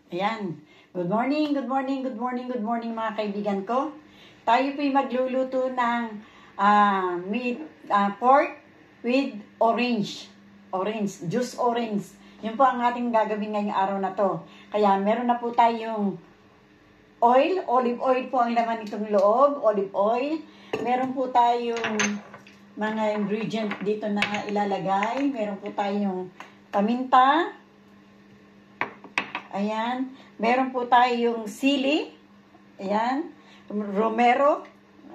Ayan. Good morning, good morning, good morning, good morning mga kaibigan ko. Tayo po'y magluluto ng pork with orange. Juice orange. Yun po ang ating gagawin ngayong araw na to. Kaya meron na po tayong olive oil po ang laman nitong loob, olive oil. Meron po tayong mga ingredient dito na ilalagay. Meron po tayong paminta. Ayan. Meron po tayong sili. Ayan. Romero.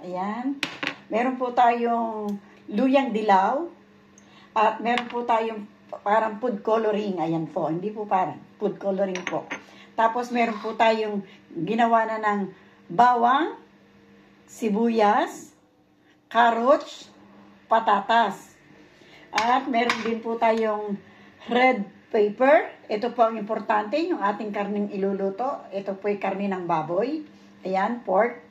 Ayan. Meron po tayong luyang dilaw. At meron po tayong parang food coloring. Ayan po. Hindi po parang. Food coloring po. Tapos meron po tayong ginawa na ng bawang, sibuyas, carrots, patatas. At meron din po tayong red pepper. Ito po ang importante, yung ating karning iluluto. Ito po ay karne ng baboy. Ayan, pork.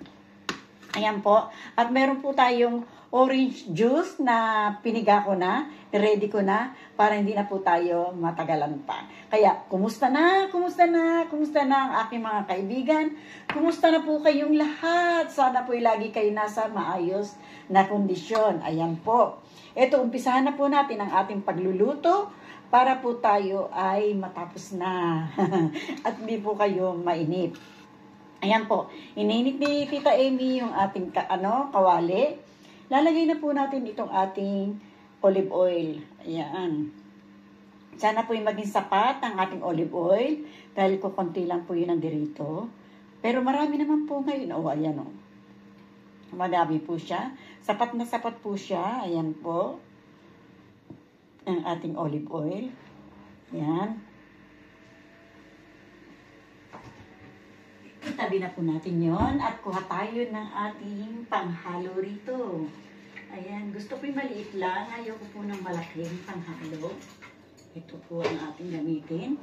Ayan po. At meron po tayong orange juice na piniga ko na, ready ko na, para hindi na po tayo matagalan pa. Kaya, kumusta na ang aking mga kaibigan? Kumusta na po kayong lahat? Sana po lagi kayo nasa maayos na kondisyon. Ayan po. Ito, umpisahan na po natin ang ating pagluluto para po tayo ay matapos na at hindi po kayo mainip. Ayan po, ininit ni Tita Amy yung ating kawali. Lalagay na po natin itong ating olive oil. Ayan. Sana po yung maging sapat ang ating olive oil dahil ko konti lang po yun nandirito. Pero marami naman po ngayon. Ayan o. Madami po siya. Sapat na sapat po siya. Ayan po. Ang ating olive oil. Yan. Itabi na po natin yon at kuha tayo ng ating panghalo rito. Ayan. Gusto ko yung maliit lang. Ayoko po ng malaking panghalo. Ito po ang ating gamitin.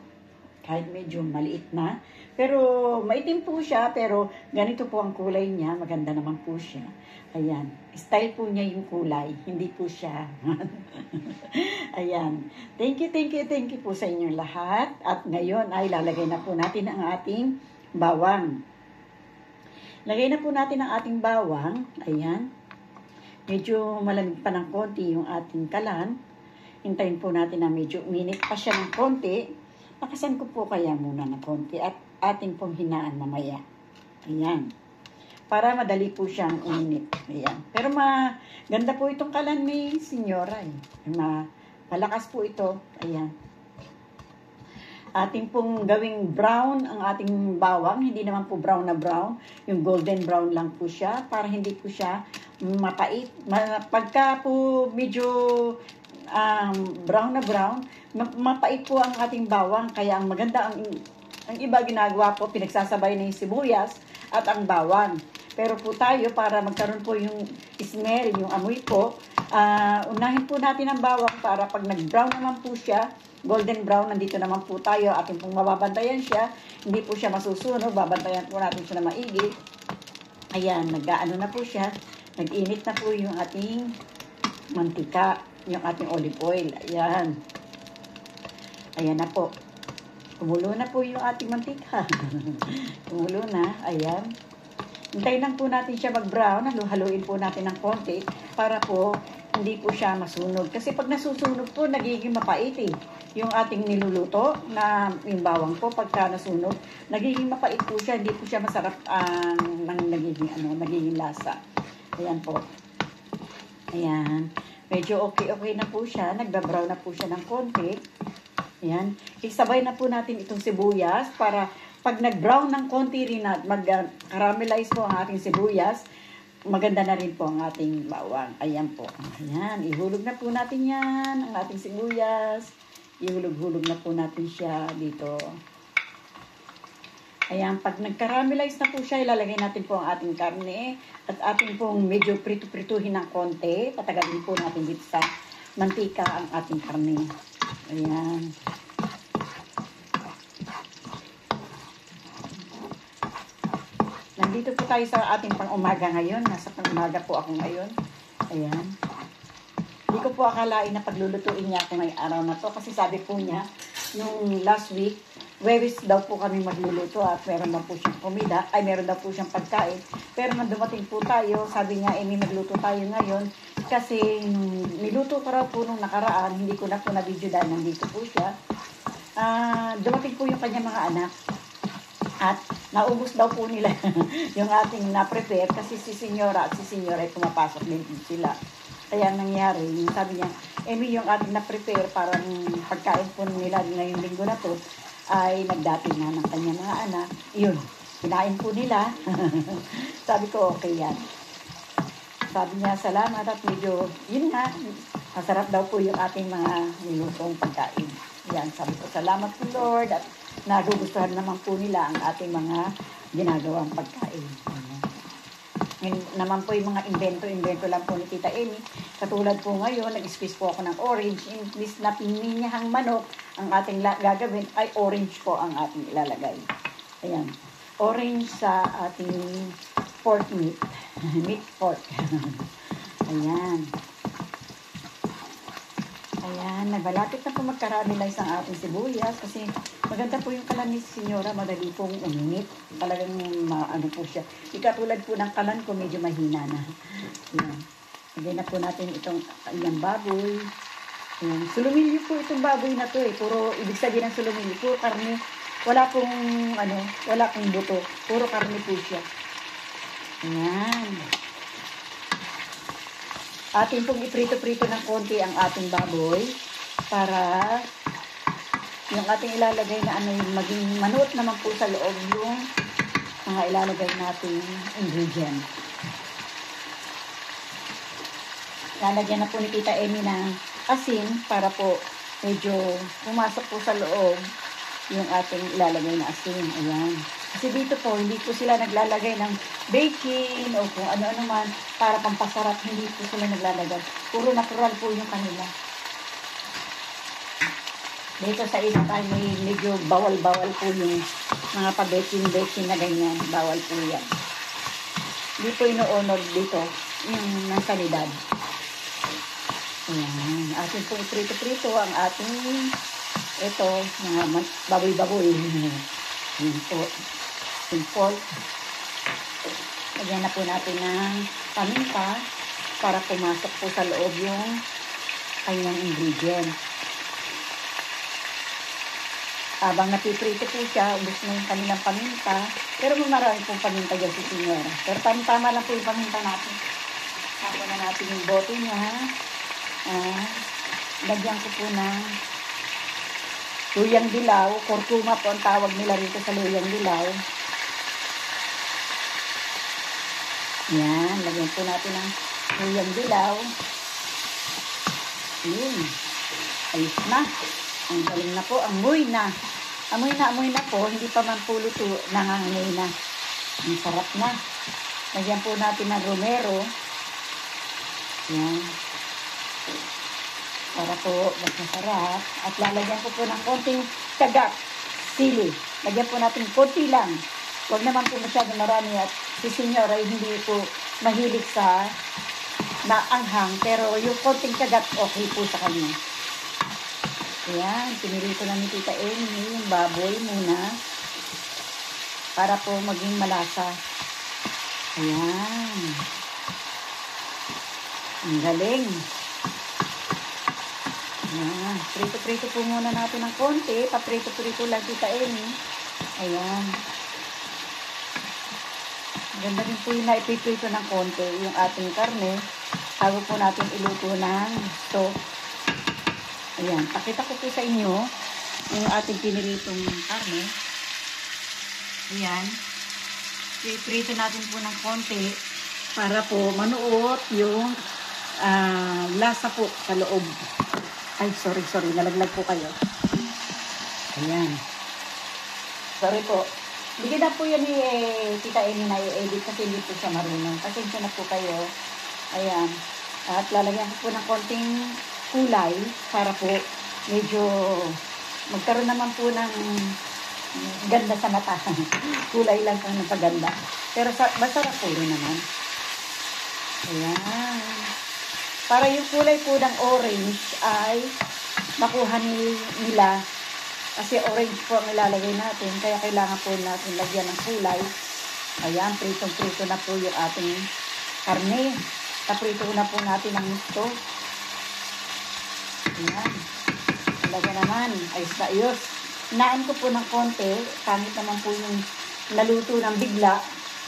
Kahit medyo maliit na. Pero maitim po siya. Pero ganito po ang kulay niya. Maganda naman po siya. Ayan. Style po niya yung kulay. Hindi po siya. Ayan. Thank you po sa inyong lahat. At ngayon ay lalagay na po natin ang ating bawang. Lagay na po natin ang ating bawang. Ayan. Medyo malamig pa ng konti yung ating kalan. Hintayin po natin na medyo minute pa siya ng konti. Pakasan ko po kaya muna ng konti at ating pong hinaan mamaya. Ayan. Para madali po siyang uminit. Ayan. Pero maganda po itong kalan ni Senyora. Malakas po ito. Ayan. Ating pong gawing brown ang ating bawang. Hindi naman po brown na brown. Yung golden brown lang po siya. Para hindi po siya mapait. Pagka po medyo brown na brown, mapait po ang ating bawang. Kaya ang maganda, ang iba ginagawa po, pinagsasabay na yung sibuyas at ang bawang. Pero po tayo, para magkaroon po yung smell, yung amoy po, unahin po natin ang bawang para pag nag-brown naman po siya, golden brown, nandito naman po tayo, atin pong mababantayan siya, hindi po siya masusunog, babantayan po natin siya na maigi. Ayan, nag-aano na po siya, nag-init na po yung ating mantika, yung ating olive oil. Ayan. Ayan na po. Kumulo na po yung ating mantika. Kumulo na. Ayan. Hintayin lang po natin siya mag-brown. Haluin po natin ng konti para po hindi po siya masunog. Kasi pag nasusunog po, nagiging mapait eh. Yung ating niluluto na yung bawang po, pagka nasunog, nagiging mapait po siya. Hindi po siya masarap ang nagiging lasa. Ayan po. Ayan. Medyo okay na po siya. Nagba-brown na po siya ng konti. Ayan. Isabay na po natin itong sibuyas para pag nag-brown ng konti rin at mag-caramelize po ang ating sibuyas, maganda na rin po ang ating bawang. Ayan po. Ayan. Ihulog na po natin yan, ang ating sibuyas. Ihulog-hulog na po natin siya dito. Ayan. Pag nag-caramelize na po siya, ilalagay natin po ang ating karne at ating pong medyo prito-prituhin ng konti. Patagalin po natin dito sa mantika ang ating karne. Ayan. Nandito po tayo sa ating pang-umaga ngayon. Nasa pang-umaga po ako ngayon. Ayan. Hindi ko po akalain na paglulutuin niya ako ngayong araw na to. Kasi sabi po niya, nung last week, Webis daw po kami magluluto at meron daw po siyang komida, ay meron daw po siyang pagkain. Pero nung dumating po tayo, sabi niya, Amy, magluto tayo ngayon. Kasi niluto ko raw po nung nakaraan, hindi ko na po na-video dahil nandito po siya. Dumating po yung kanyang mga anak. At naubos daw po nila yung ating na-prepare kasi si Senyora at si Senyora ay pumapasok din sila. Kaya ang nangyari, sabi niya, Amy, yung ating na-prepare parang pagkain po nila ngayong linggo na to ay nagdating na ng kanyang mga anak. Yun, kinain po nila. Sabi ko, okay yan. Sabi niya, salamat at medyo, yun nga, masarap daw po yung ating mga nilutong pagkain. Yan, sabi ko, salamat po Lord at nagugustuhan naman po nila ang ating mga ginagawang pagkain. Ngayon naman po yung mga invento lang po ni Tita Amy. Katulad po ngayon, nag-squeeze po ako ng orange. Imbis na pininyahang manok, ang ating gagawin ay orange po ang ating ilalagay. Ayan. Orange sa ating pork meat. Meat pork. Ayan. Ayan. Nagbalapit na po magkarami lang isang ating sibuyas kasi maganda po yung kalan ni Senyora, madali pong uminit. Talagang ano po siya. Ikatulad po ng kalan ko, medyo mahina na. Ayan. Lagyan na po natin itong baboy. Ayan. Sulumilyo po itong baboy na to eh. Puro, ibig sabihin ng sulumilyo, puro karne. Wala pong, wala pong buto. Puro karne po siya. Ayan. Atin pong iprito-prito ng konti ang ating baboy para yung ating ilalagay na maging manuot naman po sa loob yung mga ilalagay nating ingredient. Lalagyan na po ni Tita Amy ng asin para po medyo pumasok po sa loob yung ating ilalagay na asin. Ayan. Kasi dito po, hindi po sila naglalagay ng baking o kung ano-ano man para pampasarap. Hindi po sila naglalagay. Puro natural po yung kanila. Dito sa isa tayo may medyo bawal-bawal po yung mga pa-baking na ganyan. Bawal po yan. Hindi po ino-honor dito yung ng sanidad. Ayan. Atin po iprito-prito ang ating ito, mga baboy-baboy. Ayan po. Simple. Lagyan na po natin ng paminta para pumasok po sa loob yung kanyang ingredient. Habang napiprito po siya, ubos na yung kanilang paminta. Pero marami pong paminta dyan si Senyora. Pero tama lang po yung paminta natin. Tapos na natin yung bote niya. Lagyan ko po ng luyang dilaw. Kurkuma po ang tawag nila rito sa luyang dilaw. Yan, lagyan po natin ng luyang dilaw. Yun. Ayos na. Ang galing na po. Amoy na. Amoy na po. Hindi pa man po luto. Nangangamoy na. Ang sarap na. Lagyan po natin ng romero. Yan. Para po mas masarap. At lalagyan ko po ng konting tagat. Sili. Lagyan po natin konti lang. Huwag naman po masyadong marami at si Senyora ay hindi po mahilig sa naanghang. Pero yung konting kagat, okay po sa kanya. Ayan, pinili ko lang ni Tita Amy yung baboy muna para po maging malasa. Ayan. Ang galing. Ayan. Prito-prito po muna natin ng konti. Paprito-prito lang Tita Amy. Ayan. Ganda rin po yung naipiprito ng konti yung ating karne bago po natin iluto ng stock. Ayan, pakita ko po sa inyo yung ating piniritong karne. Ayan, iprito natin po ng konti para po manuot yung lasa po sa loob. Ay, sorry, nalaglag po kayo. Ayan. Sorry po. Bigyan na po yan ni Tita Amy na i-edit kasi hindi po siya marunong. Pasensya na po kayo. Ayan. At lalagyan ko po ng konting kulay para po medyo magkaroon naman po ng ganda sa mata. Kulay lang ang napaganda. Pero masarap po rin naman. Ayan. Para yung kulay po ng orange ay makuha nila Kasi orange po ang ilalagay natin, kaya kailangan po natin lagyan ng kulay. Ayan, pritong-prito na po yung ating karne. Paprito na po natin ang gusto. Ayan. Talaga naman, ayos na ayos. Naan ko po ng konti, kahit naman po yung naluto ng bigla,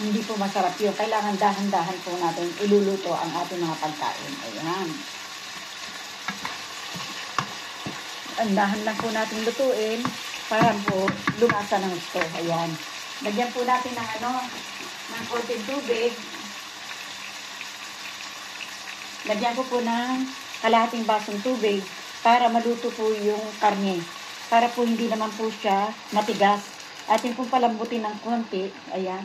hindi po masarap yun. Kailangan dahan-dahan po natin iluluto ang ating mga pagkain. Ayan. Dahan lang po natin lutuin para po lumasa ng gusto. Ayan. Lagyan po natin ng ng konting tubig. Lagyan ko po ng kalahating basong tubig para maluto po yung karne. Para po hindi naman po siya matigas. Atin pong palambutin ng konti. Ayan.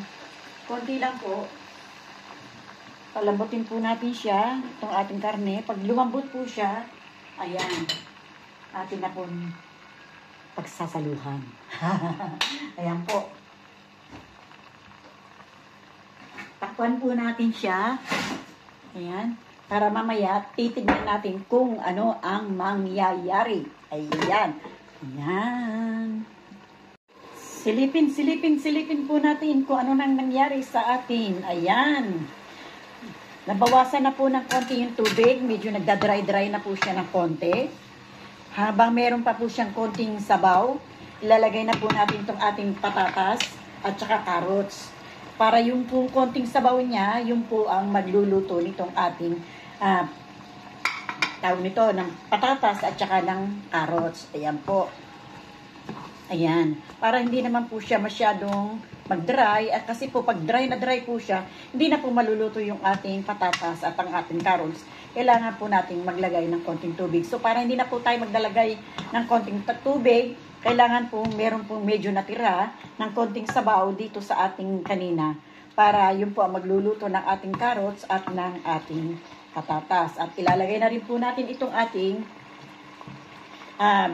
Konti lang po. Palambutin po natin siya, itong ating karne. Pag lumambot po siya, ayan. Atin na po pagsasaluhan. Ayan po. Takpan po natin siya. Ayan. Para mamaya, titignan natin kung ano ang mangyayari. Ayan. Ayan. Silipin po natin kung ano nang nangyari sa atin. Ayan. Nabawasan na po ng konti yung tubig. Medyo nagdadry-dry na po siya ng konti. Habang meron pa po siyang konting sabaw, ilalagay na po natin itong ating patatas at saka carrots. Para yung po konting sabaw niya, yung po ang magluluto nitong ating tawag nito ng patatas at saka ng carrots. Ayan po. Ayan. Para hindi naman po siya masyadong mag-dry. At kasi po pag dry na dry po siya, hindi na po maluluto yung ating patatas at ang ating carrots. Kailangan po nating maglagay ng konting tubig. So para hindi na po tayo maglalagay ng konting tubig, kailangan po meron po medyo natira ng konting sabaw dito sa ating kanina. Para yun po ang magluluto ng ating carrots at ng ating patatas. At ilalagay na rin po natin itong ating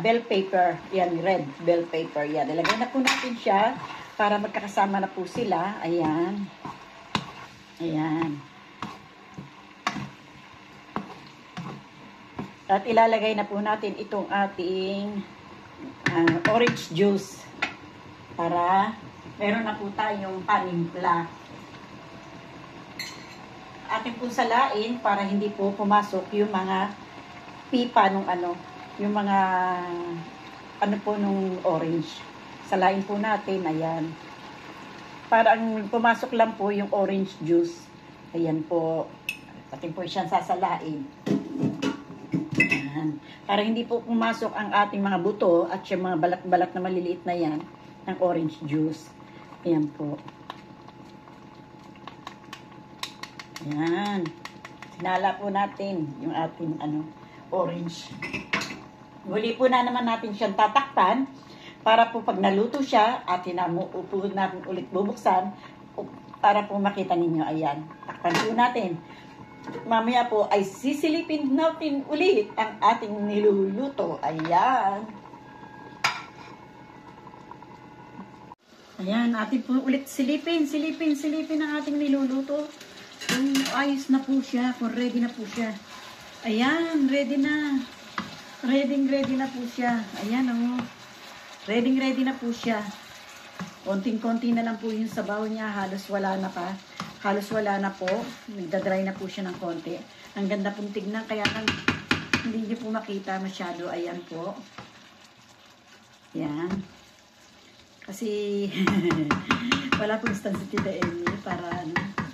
bell pepper. Yan, red bell pepper. Yan, ilagay na po natin siya para magkakasama na po sila. Ayan. Ayan. At ilalagay na po natin itong ating orange juice para meron na po tayong panimpla. Atin po salain para hindi po pumasok yung mga pipa nung yung mga po nung orange. Salain po natin, ayan. Para ang pumasok lang po yung orange juice. Ayan po. Atin po siyang sasalain. Ayan. Para hindi po pumasok ang ating mga buto at yung mga balat-balat na maliliit na yan ng orange juice. Ayan po. Ayan. Sinala po natin yung ating orange. Muli po na naman natin siyang tatakpan para po pag naluto siya at upo natin ulit bubuksan para po makita ninyo. Ayan. Takpan po natin. Mamaya po ay sisilipin natin ulit ang ating niluluto. Ayan. Ayan. Atin po ulit silipin ang ating niluluto. Ayos na po siya. Kung ready na po siya. Ayan. Ready na. Ready na po siya. Ayan Ready na po siya. Konting-konti na lang po yung sabaw niya. Halos wala na pa. Halos wala na po. Nagdadry na po siya ng konti. Ang ganda pong tignan. Kaya hindi niyo po makita masyado. Ayan po. Ayan. Kasi wala pong stand si Tita Amy. Para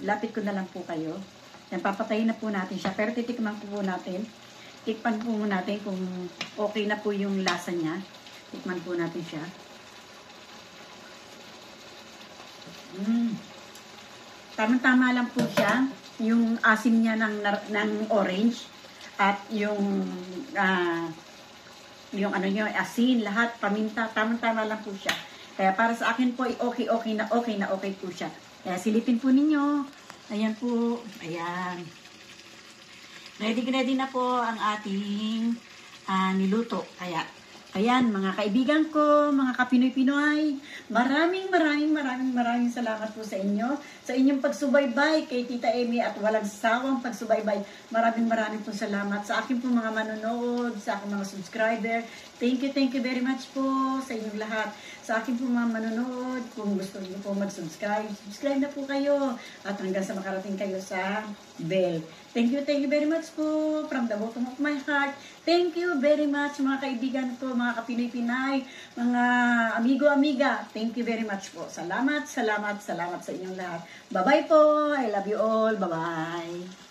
lapit ko na lang po kayo. Yan, papatayin na po natin siya. Pero titikman po natin. Tikman po natin kung okay na po yung lasa niya. Tikman po natin siya. Tama-tama lang po siya. Yung asim niya ng orange at yung yung asin, lahat, paminta, tama-tama lang po siya. Kaya para sa akin po, okay po siya. Kaya silipin po ninyo. Ayan po. Ayan. Ready na po ang ating niluto. Kaya, ayan, mga kaibigan ko, mga kapinoy-pinoy, maraming salamat po sa inyo. Sa inyong pagsubaybay kay Tita Amy at walang sawang pagsubaybay. Maraming po salamat sa aking po mga manonood, sa aking mga subscriber. Thank you very much po sa inyong lahat. Sa akin po mga manonood, kung gusto niyo po mag-subscribe, subscribe na po kayo. At hanggang sa makarating kayo sa bell. Thank you very much po from the bottom of my heart. Thank you very much mga kaibigan ko, mga kapinay-pinay, mga amigo-amiga. Thank you very much po. Salamat sa inyong lahat. Bye-bye po. I love you all. Bye-bye.